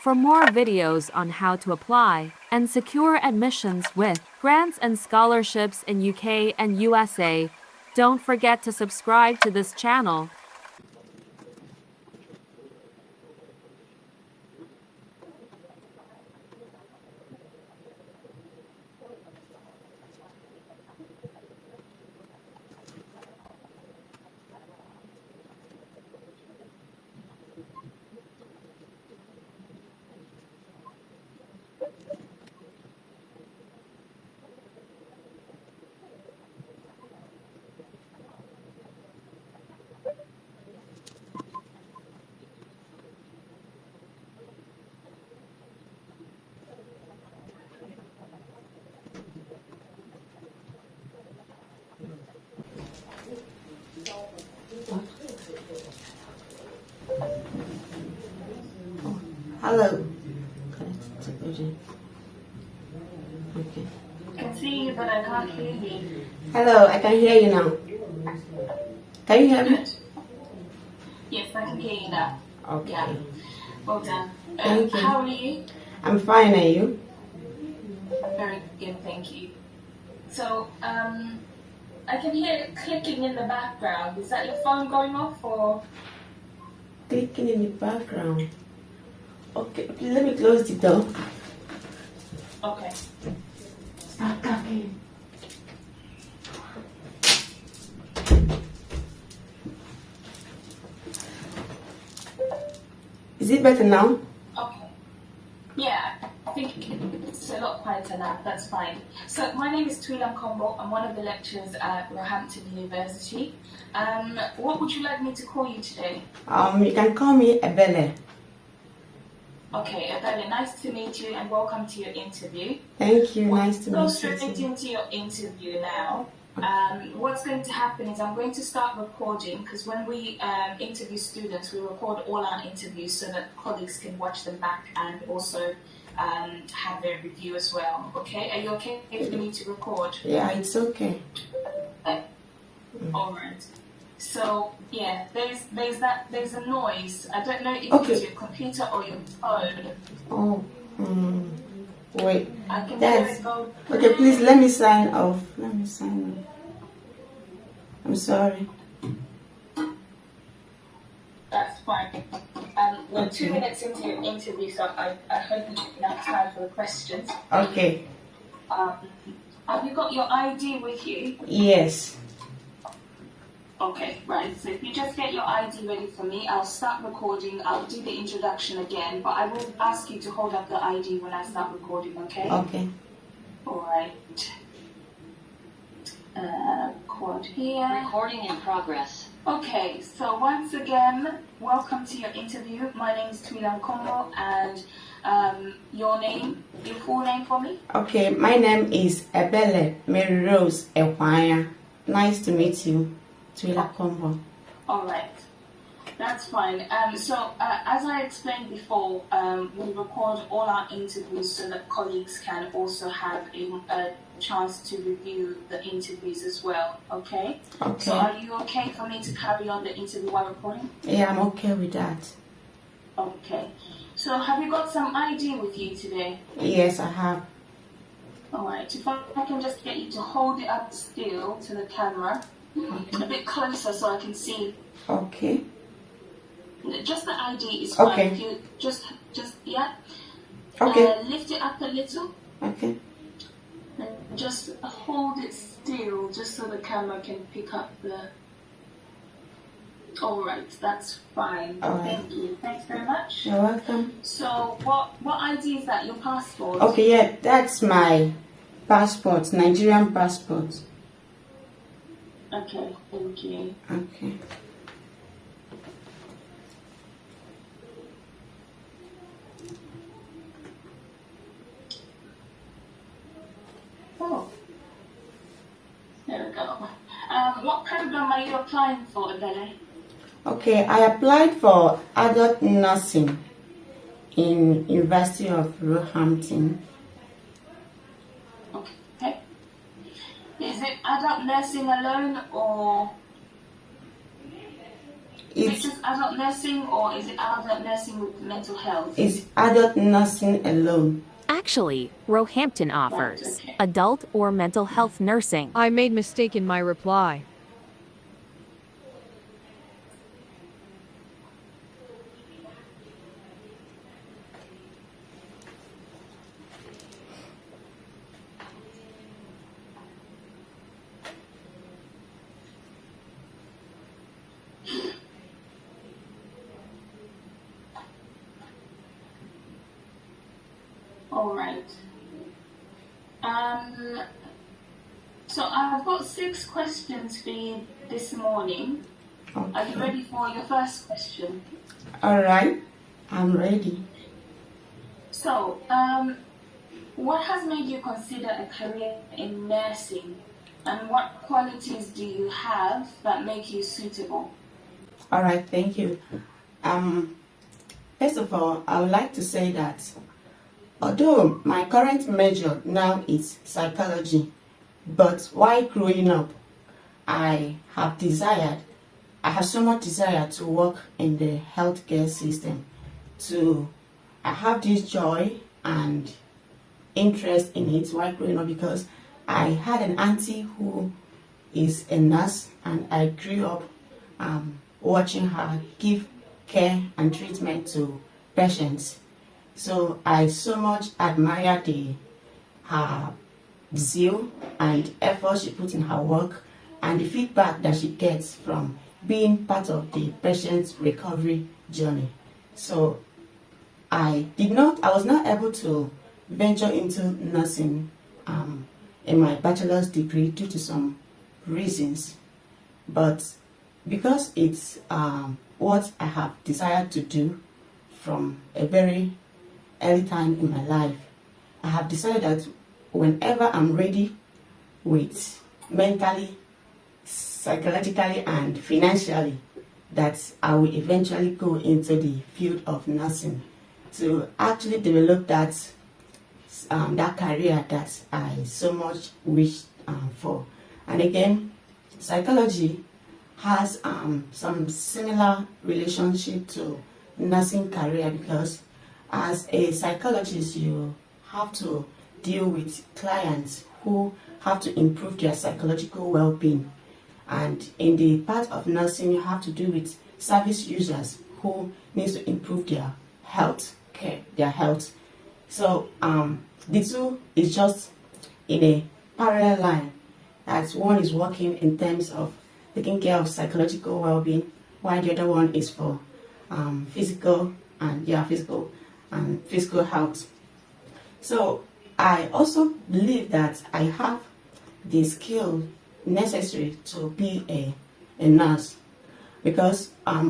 for more videos on how to apply and secure admissions with grants and scholarships in UK and USA. Don't forget to subscribe to this channel. Hello. Okay. I can see you, but I can't hear you. Hello, I can hear you now. Can you hear me? Good. Yes, I can hear you now. Okay. Yeah. Well done. Thank you. How are you? I'm fine, are you? Very good, thank you. So, I can hear clicking in the background. Is that your phone going off or? Clicking in the background. Okay, let me close the door. Okay. Stop talking. Is it better now? Okay. Yeah, I think it's a lot quieter now. That's fine. So my name is Twilam Kombo. I'm one of the lecturers at Roehampton University. What would you like me to call you today? You can call me Ebele. Okay, Abele, nice to meet you and welcome to your interview. Thank you. Nice to We'll go meet straight you. into your interview now. What's going to happen is I'm going to start recording because when we interview students, we record all our interviews so that colleagues can watch them back and also have their review as well. Okay, are you okay for me to record? Yeah, it's okay. All right. So yeah, there's a noise. I don't know if it's your computer or your phone. Oh, wait. I can hear it go. Okay, please let me sign off. Let me sign off. I'm sorry. That's fine. We're 2 minutes into your interview, so I hope you have enough time for the questions. Okay. Have you got your ID with you? Yes. Okay, right. So if you just get your ID ready for me, I'll start recording. I'll do the introduction again, but I will ask you to hold up the ID when I start recording, okay? Okay. All right. Record here. Recording in progress. Okay, so once again, welcome to your interview. My name is Twilam Kombo, and your full name for me? Okay, my name is Ebele Mary Rose Ewaya. Nice to meet you, Twilam Kombo. All right, that's fine. So as I explained before, we record all our interviews so that colleagues can also have a chance to review the interviews as well. Okay? Okay. So are you okay for me to carry on the interview while recording? Yeah, I'm okay with that. Okay. So have you got some ID with you today? Yes, I have. All right. If I can just get you to hold it up still to the camera, a bit closer so I can see. Okay. Just the ID is fine. Okay. If you just yeah. Okay. Lift it up a little. Okay. And just hold it still, just so the camera can pick up the. All right, that's fine. All right. Thank you. Thanks very much. You're welcome. So, what ID is that? Your passport? Okay, yeah, that's my passport, Nigerian passport. Okay, thank you. Okay. Oh, there we go. What program are you applying for, Abele? Okay, I applied for adult nursing in University of Roehampton. Okay. Is it adult nursing alone or? Is it just adult nursing, or is it adult nursing with mental health? It's adult nursing alone. Actually, Roehampton offers adult or mental health nursing. I made mistake in my reply. All right. So I've got 6 questions for you this morning. Okay. Are you ready for your first question? All right, I'm ready. So, what has made you consider a career in nursing, and what qualities do you have that make you suitable? All right, thank you. First of all, I would like to say that although my current major now is psychology, but while growing up, I have so much desire to work in the healthcare system. I have this joy and interest in it while growing up because I had an auntie who is a nurse, and I grew up watching her give care and treatment to patients. So I so much admire her zeal and effort she puts in her work, and the feedback that she gets from being part of the patient's recovery journey. So I was not able to venture into nursing in my bachelor's degree due to some reasons, but because it's what I have desired to do from a very early time in my life, I have decided that whenever I'm ready with mentally, psychologically, and financially, that I will eventually go into the field of nursing to actually develop that career that I so much wish for. And again, psychology has some similar relationship to nursing career, because as a psychologist, you have to deal with clients who have to improve their psychological well-being, and in the part of nursing, you have to do with service users who need to improve their health. So the two is just in a parallel line, that one is working in terms of taking care of psychological well-being, while the other one is for physical health. So I also believe that I have the skill necessary to be a nurse, because a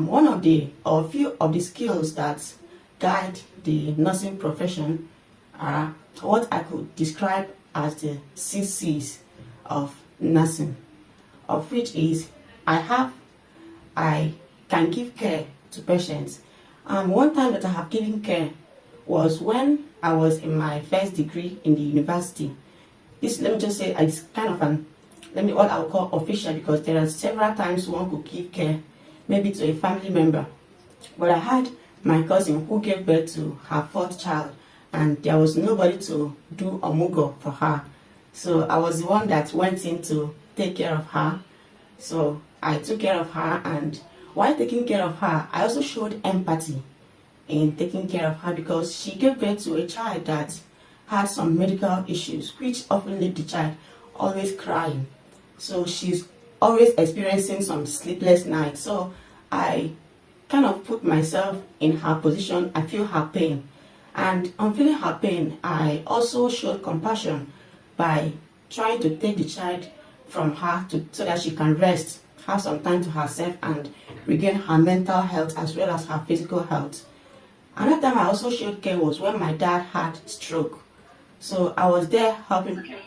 few of the skills that guide the nursing profession are what I could describe as the 6 C's of nursing, of which is I can give care to patients. One time that I have given care was when I was in my first degree in the university. This, let me just say, it's kind of what I would call official, because there are several times one could give care, maybe to a family member. But I had my cousin who gave birth to her 4th child, and there was nobody to do omugo for her. So I was the one that went in to take care of her. So I took care of her, and while taking care of her, I also showed empathy in taking care of her, because she gave birth to a child that had some medical issues, which often leave the child always crying. So she's always experiencing some sleepless nights. So I kind of put myself in her position. I feel her pain. And on feeling her pain, I also showed compassion by trying to take the child from her so that she can rest, have some time to herself, and regain her mental health as well as her physical health. Another time I also showed care was when my dad had stroke. So I was there helping. Okay,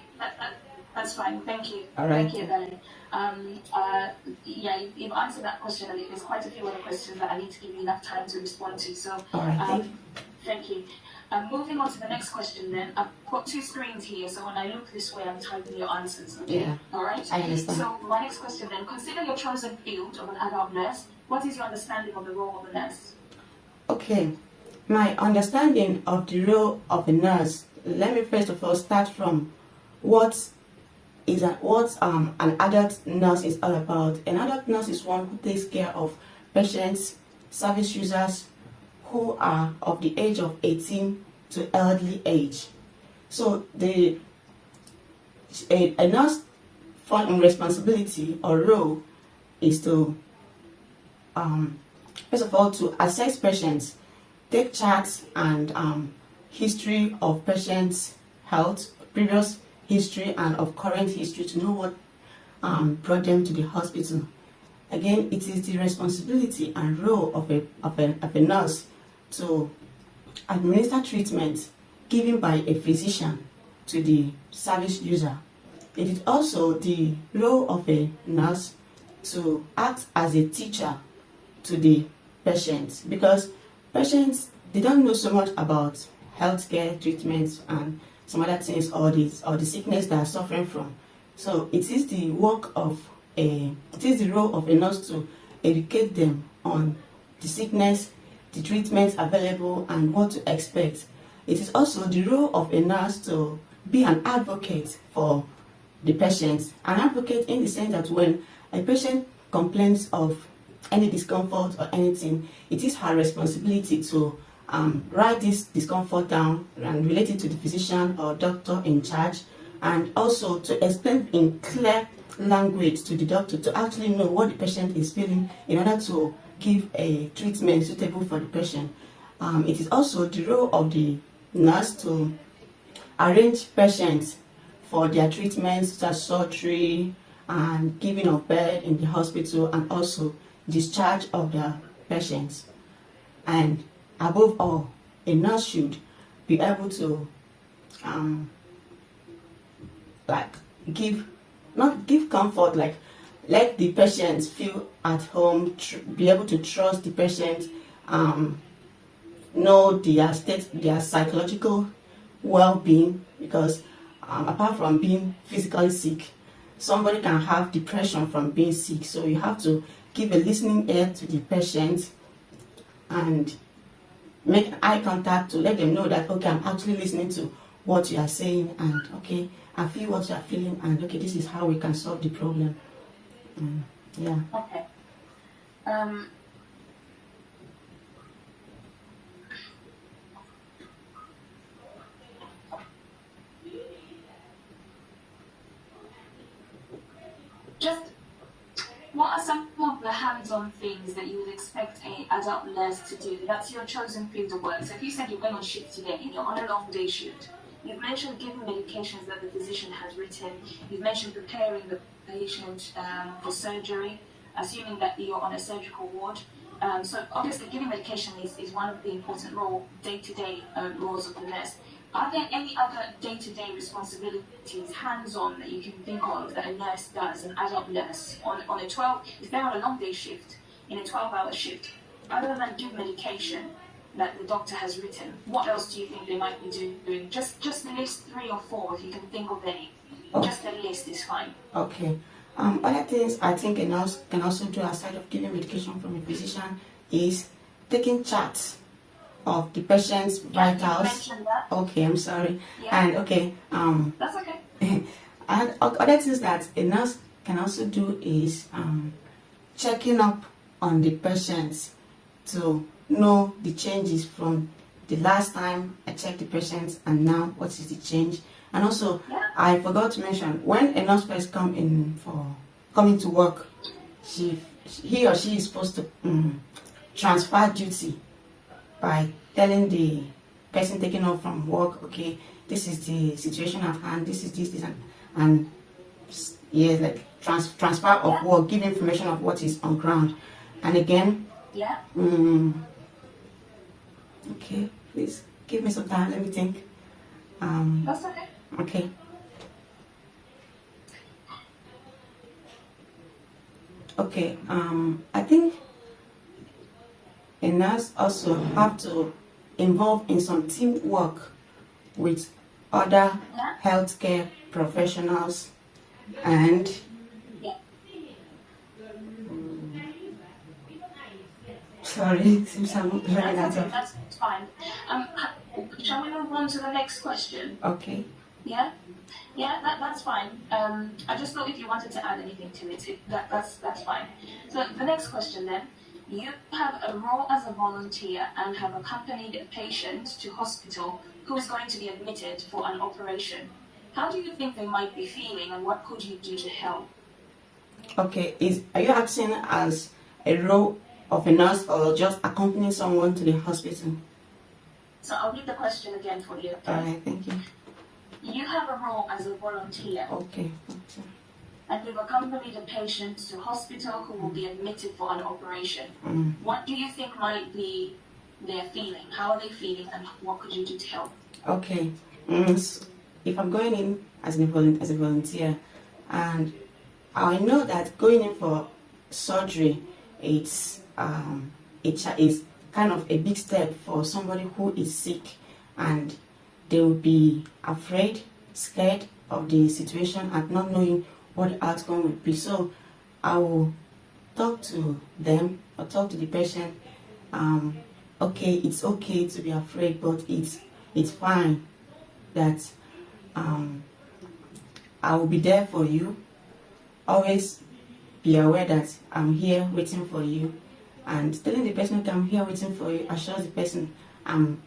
that's fine. Thank you. All right. Thank you, Belen. Yeah, you've answered that question. There's quite a few other questions that I need to give you enough time to respond to. So, all right, thank you. Moving on to the next question then. I've got 2 screens here, so when I look this way, I'm typing your answers. Okay? Yeah. All right? I understand. So my next question then. Consider your chosen field of an adult nurse. What is your understanding of the role of a nurse? Okay, my understanding of the role of a nurse, let me first of all start from what an adult nurse is all about. An adult nurse is one who takes care of patients, service users who are of the age of 18 to elderly age. So a nurse responsibility or role is to first of all to assess patients, take charts and history of patients' health, previous history and of current history to know what brought them to the hospital. Again, it is the responsibility and role of a nurse to administer treatment given by a physician to the service user. It is also the role of a nurse to act as a teacher to the patients, because patients, they don't know so much about healthcare treatments and some other things or the sickness they are suffering from. So it is the role of a nurse to educate them on the sickness, the treatments available and what to expect. It is also the role of a nurse to be an advocate for the patient. An advocate in the sense that when a patient complains of any discomfort or anything, it is her responsibility to write this discomfort down and relate it to the physician or doctor in charge, and also to explain in clear language to the doctor to actually know what the patient is feeling in order to give a treatment suitable for the patient. It is also the role of the nurse to arrange patients for their treatments such as surgery and giving of bed in the hospital and also discharge of the patients. And above all, a nurse should be able to not give comfort, like let the patients feel at home, be able to trust the patient, know their state, their psychological well-being, because apart from being physically sick, somebody can have depression from being sick. So you have to give a listening ear to the patient and make eye contact to let them know that, okay, I'm actually listening to what you are saying, and okay, I feel what you are feeling, and okay, this is how we can solve the problem. Yeah. Okay. Just what are some of the hands-on things that you would expect an adult nurse to do? That's your chosen field of work. So if you said you're going on shift today and you're on a long day shift, you've mentioned giving medications that the physician has written. You've mentioned preparing the patient for surgery, assuming that you're on a surgical ward. So obviously giving medication is one of the important day-to-day roles of the nurse. Are there any other day-to-day responsibilities, hands-on, that you can think of that a nurse does, an adult nurse, if they're on a long day shift, in a 12-hour shift, other than give medication that the doctor has written? What else do you think they might be doing? Just list 3 or 4 if you can think of any. Oh. Just a list is fine. Okay. Other things I think a nurse can also do aside of giving medication from a physician is taking charts of the patient's vitals. You mentioned that. Okay, I'm sorry. Yeah. And okay. That's okay. And other things that a nurse can also do is checking up on the patients to know the changes from the last time I checked the patients and now what is the change. And also, yeah, I forgot to mention, when a nurse first coming to work, he or she is supposed to transfer duty by telling the person taking off from work, okay, this is the situation at hand, this is this, and yeah, like transfer of work, give information of what is on ground. And again, yeah. Okay, please give me some time, let me think. That's okay. Okay. Okay, I think a nurse also have to involve in some teamwork with other healthcare professionals and Sorry, seems I'm running out That's okay, of. that's fine. Shall we move on to the next question? Okay. Yeah? Yeah, that's fine. I just thought if you wanted to add anything to it, that's fine. So the next question then. You have a role as a volunteer and have accompanied a patient to hospital who is going to be admitted for an operation. How do you think they might be feeling and what could you do to help? Okay, are you asking as a role of a nurse or just accompanying someone to the hospital? So I'll read the question again for you. Okay? Alright, thank you. You have a role as a volunteer Okay. and you've accompanied a patient to hospital who will be admitted for an operation. What do you think might be their feeling? How are they feeling and what could you do to help? Okay. So if I'm going in as a volunteer, and I know that going in for surgery, it's kind of a big step for somebody who is sick, and they will be afraid, scared of the situation and not knowing what the outcome will be. So I will talk to them or talk to the patient. Okay, it's okay to be afraid, but it's fine that I will be there for you. Always be aware that I'm here waiting for you, and telling the person that I'm here waiting for you assures the person I'm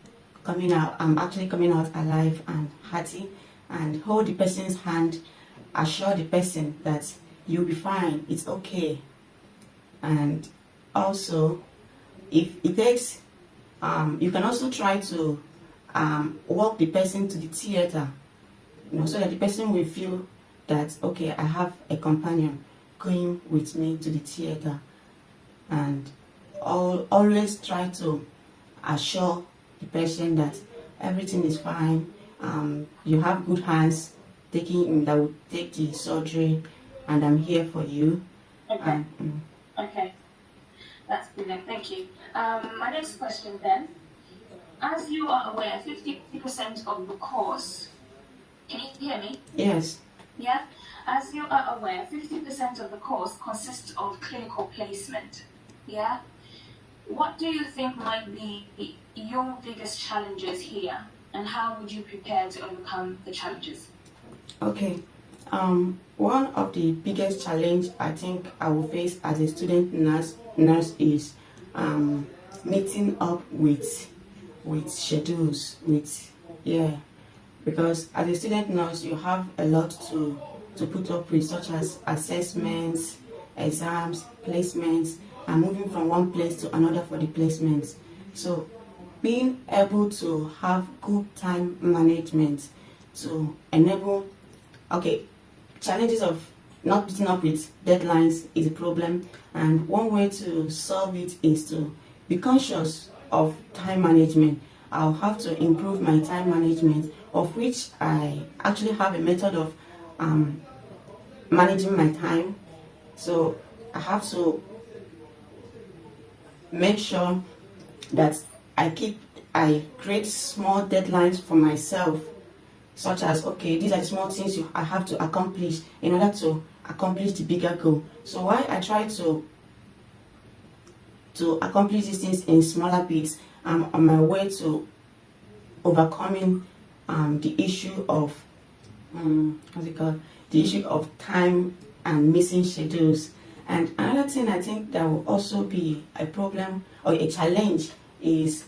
actually coming out alive and hearty, and hold the person's hand, assure the person that you'll be fine, it's okay. And also, if it takes, you can also try to walk the person to the theater, so that the person will feel that, okay, I have a companion going with me to the theater. And always try to assure the patient that everything is fine. You have good hands that will take the surgery, and I'm here for you. Okay. Okay. That's brilliant. Thank you. My next question then. As you are aware, 50% of the course. Can you hear me? Yes. Yeah? As you are aware, 50% of the course consists of clinical placement. Yeah? What do you think might be your biggest challenges here, and how would you prepare to overcome the challenges? Okay. One of the biggest challenge I think I will face as a student nurse is meeting up with schedules, because as a student nurse you have a lot to put up with, such as assessments, exams, placements, and moving from one place to another for the placements. So being able to have good time management to enable, challenges of not meeting up with deadlines is a problem, and one way to solve it is to be conscious of time management. I'll have to improve my time management, of which I actually have a method of managing my time. So I have to make sure that I create small deadlines for myself, such as, okay, these are the small things I have to accomplish in order to accomplish the bigger goal. So while I try to accomplish these things in smaller bits, I'm on my way to overcoming the issue of the issue of time and missing schedules. And another thing I think that will also be a problem or a challenge is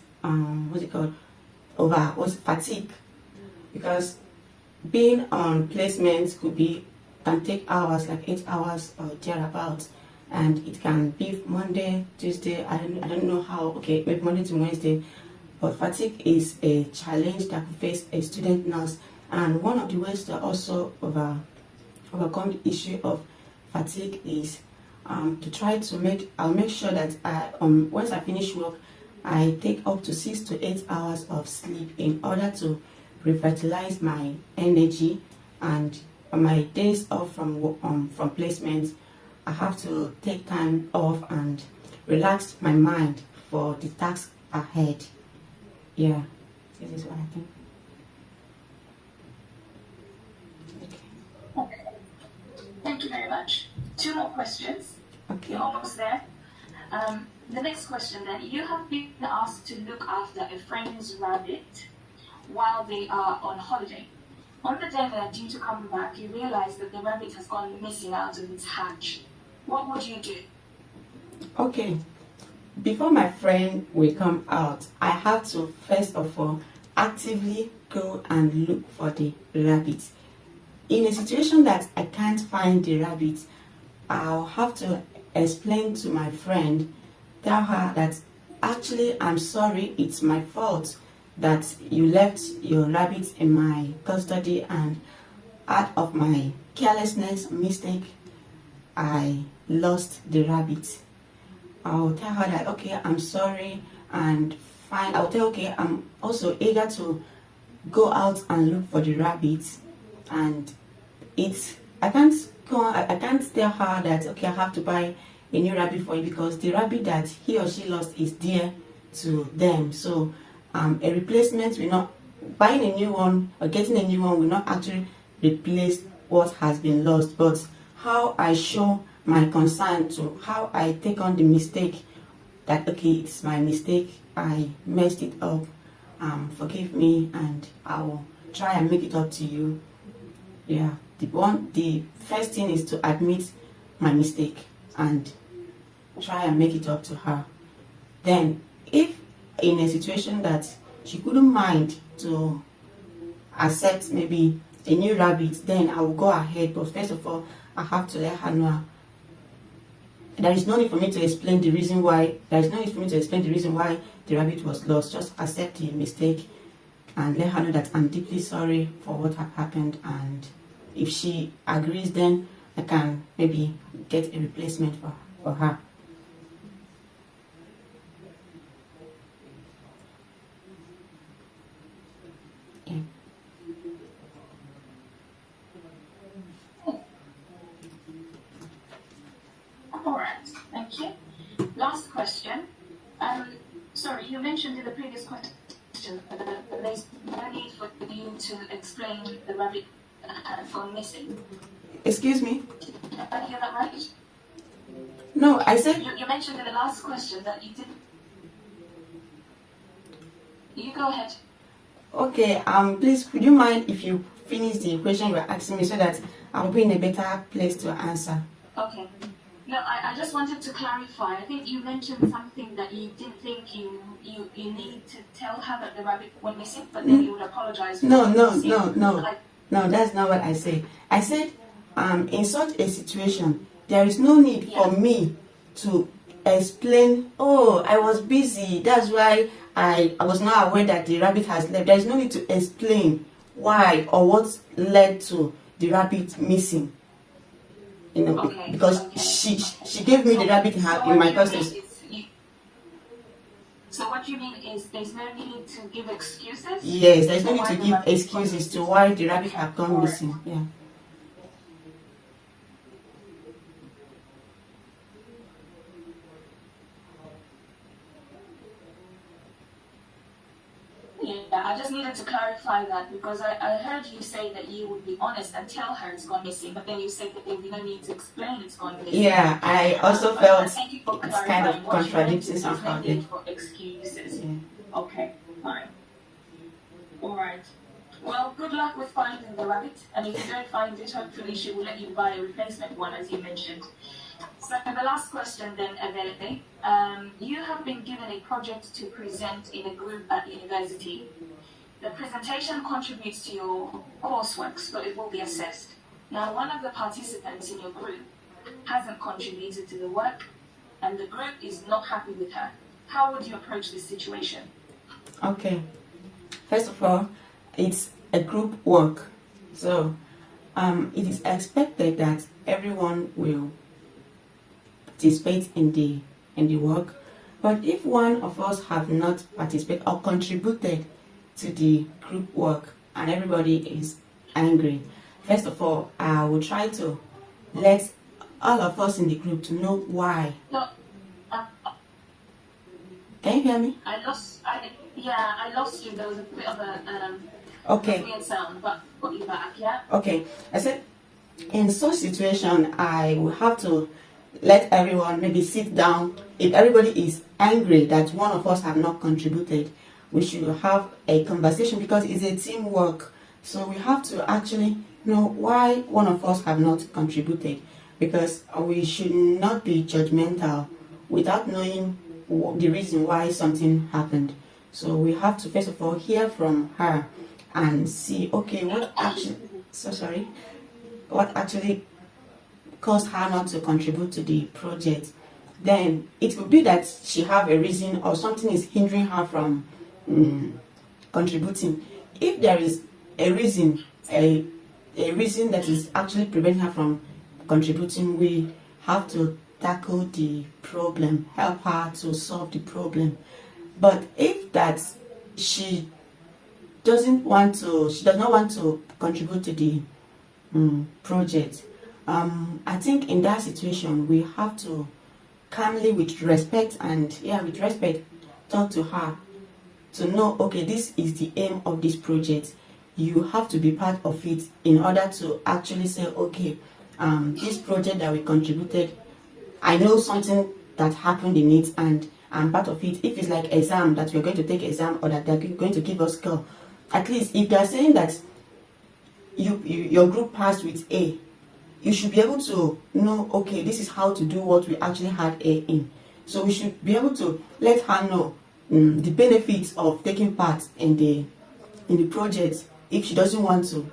fatigue, because being on placements can take hours, like 8 hours or thereabouts, and it can be Monday, Tuesday, I don't know how, okay, maybe Monday to Wednesday. But fatigue is a challenge that could face a student nurse, and one of the ways to also overcome the issue of fatigue is I'll make sure that once I finish work, I take up to 6 to 8 hours of sleep in order to revitalize my energy. And on my days off from placements, I have to take time off and relax my mind for the task ahead. Yeah, this is what I think. Okay. Thank you very much. 2 more questions. Okay. You're almost there. The next question then. You have been asked to look after a friend's rabbit while they are on holiday. On the day they are due to come back, you realize that the rabbit has gone missing out of its hatch. What would you do? Okay, before my friend will come out, I have to first of all actively go and look for the rabbit. In a situation that I can't find the rabbit, I'll have to explain to my friend, tell her that actually I'm sorry, it's my fault that you left your rabbit in my custody, and out of my carelessness, mistake, I lost the rabbit. I'll tell her that okay, I'm sorry, and fine. I'll tell okay, I'm also eager to go out and look for the rabbit, and I can't go on, I can't tell her that okay, I have to buy a new rabbit for you because the rabbit that he or she lost is dear to them. So a replacement will not, buying a new one or getting a new one will not actually replace what has been lost, but how I show my concern, to how I take on the mistake, that okay, it's my mistake, I messed it up, forgive me, and I will try and make it up to you. Yeah, the first thing is to admit my mistake and try and make it up to her. Then if in a situation that she couldn't mind to accept maybe a new rabbit, then I will go ahead, but first of all I have to let her know there is no need for me to explain the reason why. There is no need for me to explain the reason why the rabbit was lost. Just accept the mistake and let her know that I'm deeply sorry for what had happened. And if she agrees, then I can maybe get a replacement for her. Yeah. Alright, thank you. Last question. Sorry, you mentioned in the previous question that there's no need for you to explain the rabbit had gone missing. Excuse me? Did I hear that right? No, I said... You mentioned in the last question that you didn't... You go ahead. Okay, please, could you mind if you finish the question you were asking me so that I'll be in a better place to answer? Okay. No, I just wanted to clarify. I think you mentioned something that you didn't think you need to tell her that the rabbit went missing, but then you would apologize. No, that's not what I said. I said, in such a situation, there is no need for me to explain, oh, I was busy, that's why I was not aware that the rabbit has left. There is no need to explain why or what led to the rabbit missing. You know, because she gave me the rabbit in my custody. So what you mean is there's no need to give excuses? Yes, there's no need to give excuses to why the rabbit have gone missing. Yeah. Yeah, I just needed to clarify that because I heard you say that you would be honest and tell her it's gone missing, but then you said that there would be no need to explain it's gone missing. Yeah, I also felt thank you for it's kind of contradicting somehow. No need for excuses. Yeah. Okay, fine. Alright. Well, good luck with finding the rabbit, and if you don't find it, hopefully she will let you buy a replacement one, as you mentioned. So the last question then, Avele. You have been given a project to present in a group at university. The presentation contributes to your coursework, so it will be assessed. Now, one of the participants in your group hasn't contributed to the work, and the group is not happy with her. How would you approach this situation? Okay. First of all, it's a group work, so it is expected that everyone will participate in the work. But if one of us have not participated or contributed to the group work and everybody is angry, first of all, I will try to let all of us in the group to know why. No, Can you hear me? I lost you. There was a bit of a Okay. weird sound, but got you back, yeah? Okay. I said, in such situation, I will have to let everyone maybe sit down. If everybody is angry that one of us have not contributed, we should have a conversation, because it's a teamwork. So we have to actually know why one of us have not contributed, because we should not be judgmental without knowing the reason why something happened. So we have to first of all hear from her and see, okay, what actually caused her not to contribute to the project. Then it will be that she have a reason or something is hindering her from contributing. If there is a reason, a reason that is actually preventing her from contributing, we have to tackle the problem, help her to solve the problem. But if that she does not want to contribute to the project, I think in that situation we have to calmly, with respect, talk to her to know, okay, this is the aim of this project. You have to be part of it in order to actually say, okay, this project that we contributed, I know something that happened in it and I'm part of it. If it's like exam, that we're going to take exam, or that they're going to give us score, at least if they're saying that your group passed with A, you should be able to know, okay, this is how to do what we actually had A in. So we should be able to let her know the benefits of taking part in the project if she doesn't want to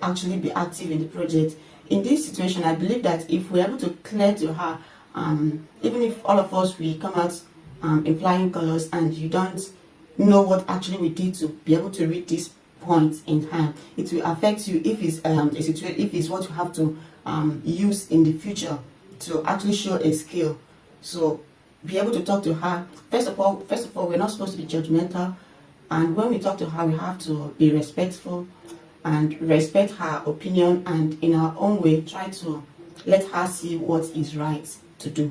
actually be active in the project. In this situation, I believe that if we're able to clear to her, even if all of us we come out in flying colors and you don't know what actually we did to be able to read this point in time, it will affect you if it's if it's what you have to use in the future to actually show a skill. So be able to talk to her. First of all, we're not supposed to be judgmental, and when we talk to her, we have to be respectful and respect her opinion, and in our own way try to let her see what is right to do.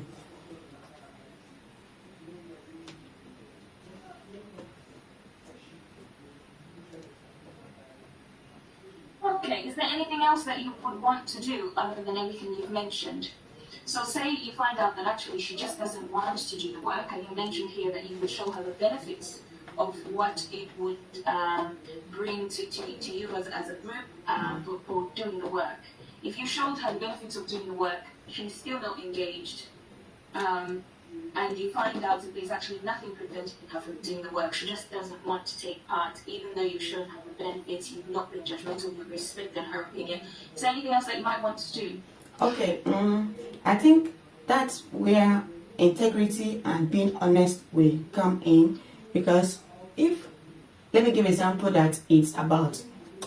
Okay, is there anything else that you would want to do other than everything you've mentioned? So say you find out that actually she just doesn't want to do the work, and you mentioned here that you would show her the benefits of what it would bring to you as a group for doing the work. If you showed her the benefits of doing the work, she's still not engaged, and you find out that there's actually nothing preventing her from doing the work, she just doesn't want to take part, even though you've shown her the benefits, you've not been judgmental, you've respected her opinion. Is there anything else that you might want to do? Okay, I think that's where integrity and being honest will come in, because if, let me give an example that it's about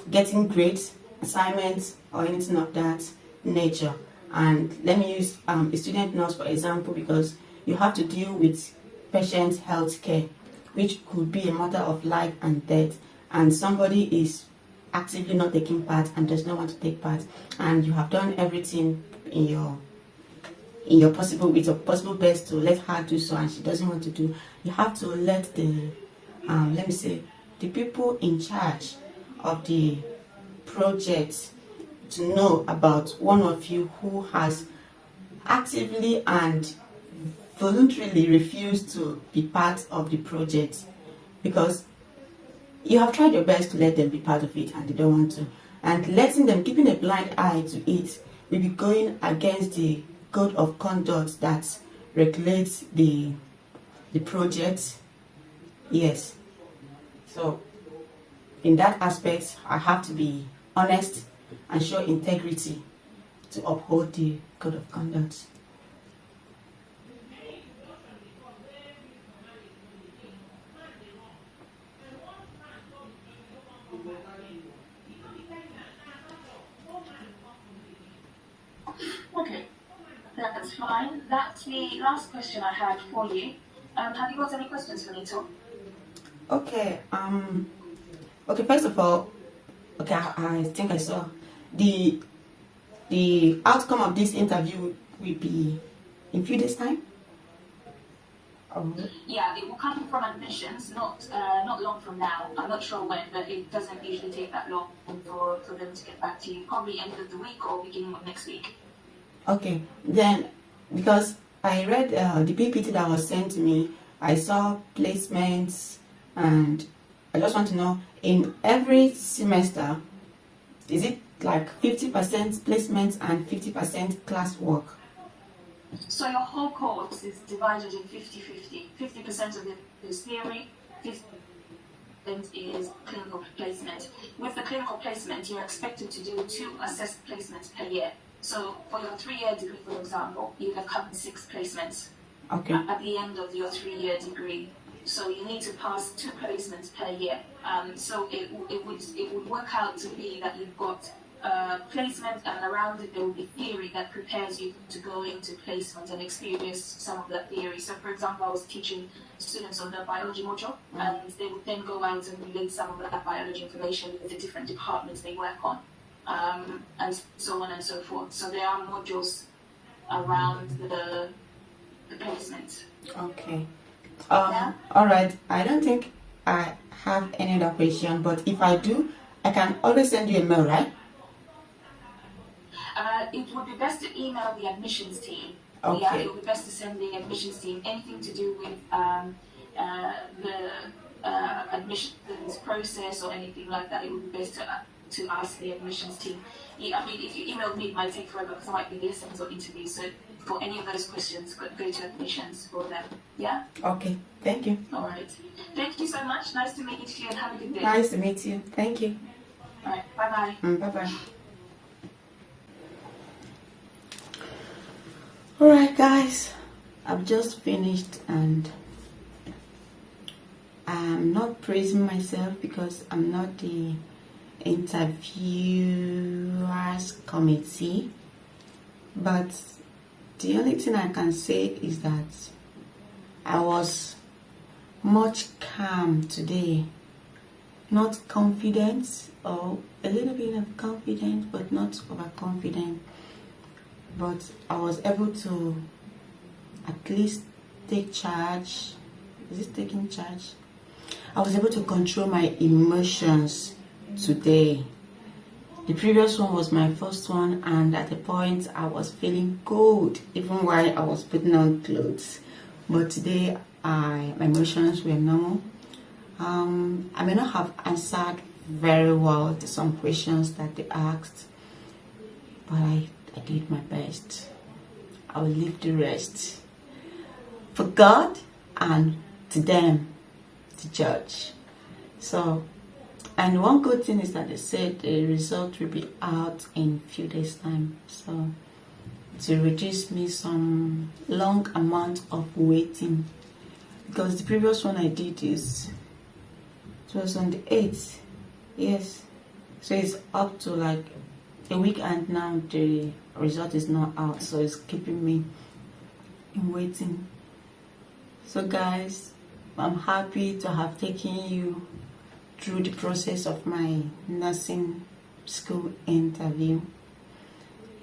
getting grades, assignments, or anything of that nature, and let me use a student nurse for example, because you have to deal with patients' health care, which could be a matter of life and death, and somebody is actively not taking part and does not want to take part, and you have done everything in your possible best to let her do so, and she doesn't want to do. You have to let the the people in charge of the project to know about one of you who has actively and voluntarily refused to be part of the project, because you have tried your best to let them be part of it and they don't want to, and letting them, keeping a blind eye to it, will be going against the code of conduct that regulates the project. Yes, so in that aspect I have to be honest and show integrity to uphold the code of conduct. Okay, that's fine. That's the last question I had for you. Have you got any questions for me, Tom? Okay, okay, first of all, okay, I think I saw the outcome of this interview will be in few days' time. Yeah, it will come from admissions, not long from now. I'm not sure when, but it doesn't usually take that long for them to get back to you. Probably end of the week or beginning of next week. Okay, then because I read the PPT that was sent to me. I saw placements, and I just want to know, in every semester, is it like 50% placements and 50% classwork? So your whole course is divided in 50-50. 50% of it is theory, 50% is clinical placement. With the clinical placement, you're expected to do 2 assessed placements per year. So for your 3-year degree, for example, you have covered 6 placements at the end of your 3-year degree. So you need to pass 2 placements per year. So it would work out to be that you've got placement, and around it there will be theory that prepares you to go into placement and experience some of that theory. So for example, I was teaching students on the biology module, and they would then go out and relate some of that biology information with the different departments they work on, and so on and so forth. So there are modules around the placement. Okay. Yeah? All right. I don't think I have any other question, but if I do, I can always send you a mail, right? It would be best to email the admissions team. Okay. Yeah, it would be best to send the admissions team anything to do with the admissions process or anything like that. It would be best to ask the admissions team. I mean, if you email me, it might take forever because I might be listening or interviews. So for any of those questions, go to admissions for them. Yeah? Okay. Thank you. All right. Thank you so much. Nice to meet you and have a good day. Nice to meet you. Thank you. All right. Bye-bye. Bye-bye. Alright guys, I've just finished, and I'm not praising myself because I'm not the interviewers committee, but the only thing I can say is that I was much calm today, not confident, or a little bit of confidence, but not overconfident. But I was able to at least take charge. Is it taking charge? I was able to control my emotions today. The previous one was my first one, and at the point I was feeling cold even while I was putting on clothes. But today my emotions were normal. I may not have answered very well to some questions that they asked, but I did my best. I will leave the rest for God and to them to judge. So, and one good thing is that they said the result will be out in a few days time. So, to reduce me some long amount of waiting, because the previous one I did it was on the 8th. Yes. So it's up to like a week, and now the result is not out, so it's keeping me in waiting. So guys, I'm happy to have taken you through the process of my nursing school interview.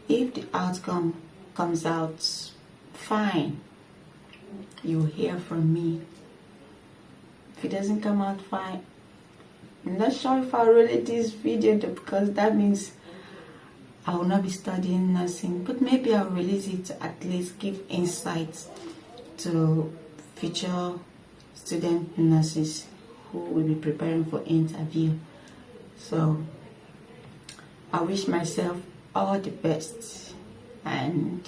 If the outcome comes out fine, you'll hear from me. If it doesn't come out fine, I'm not sure if I'll release this video because that means I will not be studying nursing, but maybe I'll release it to at least give insights to future student nurses who will be preparing for interview. So I wish myself all the best, and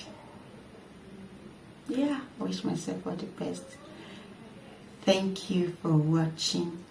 yeah, I wish myself all the best. Thank you for watching.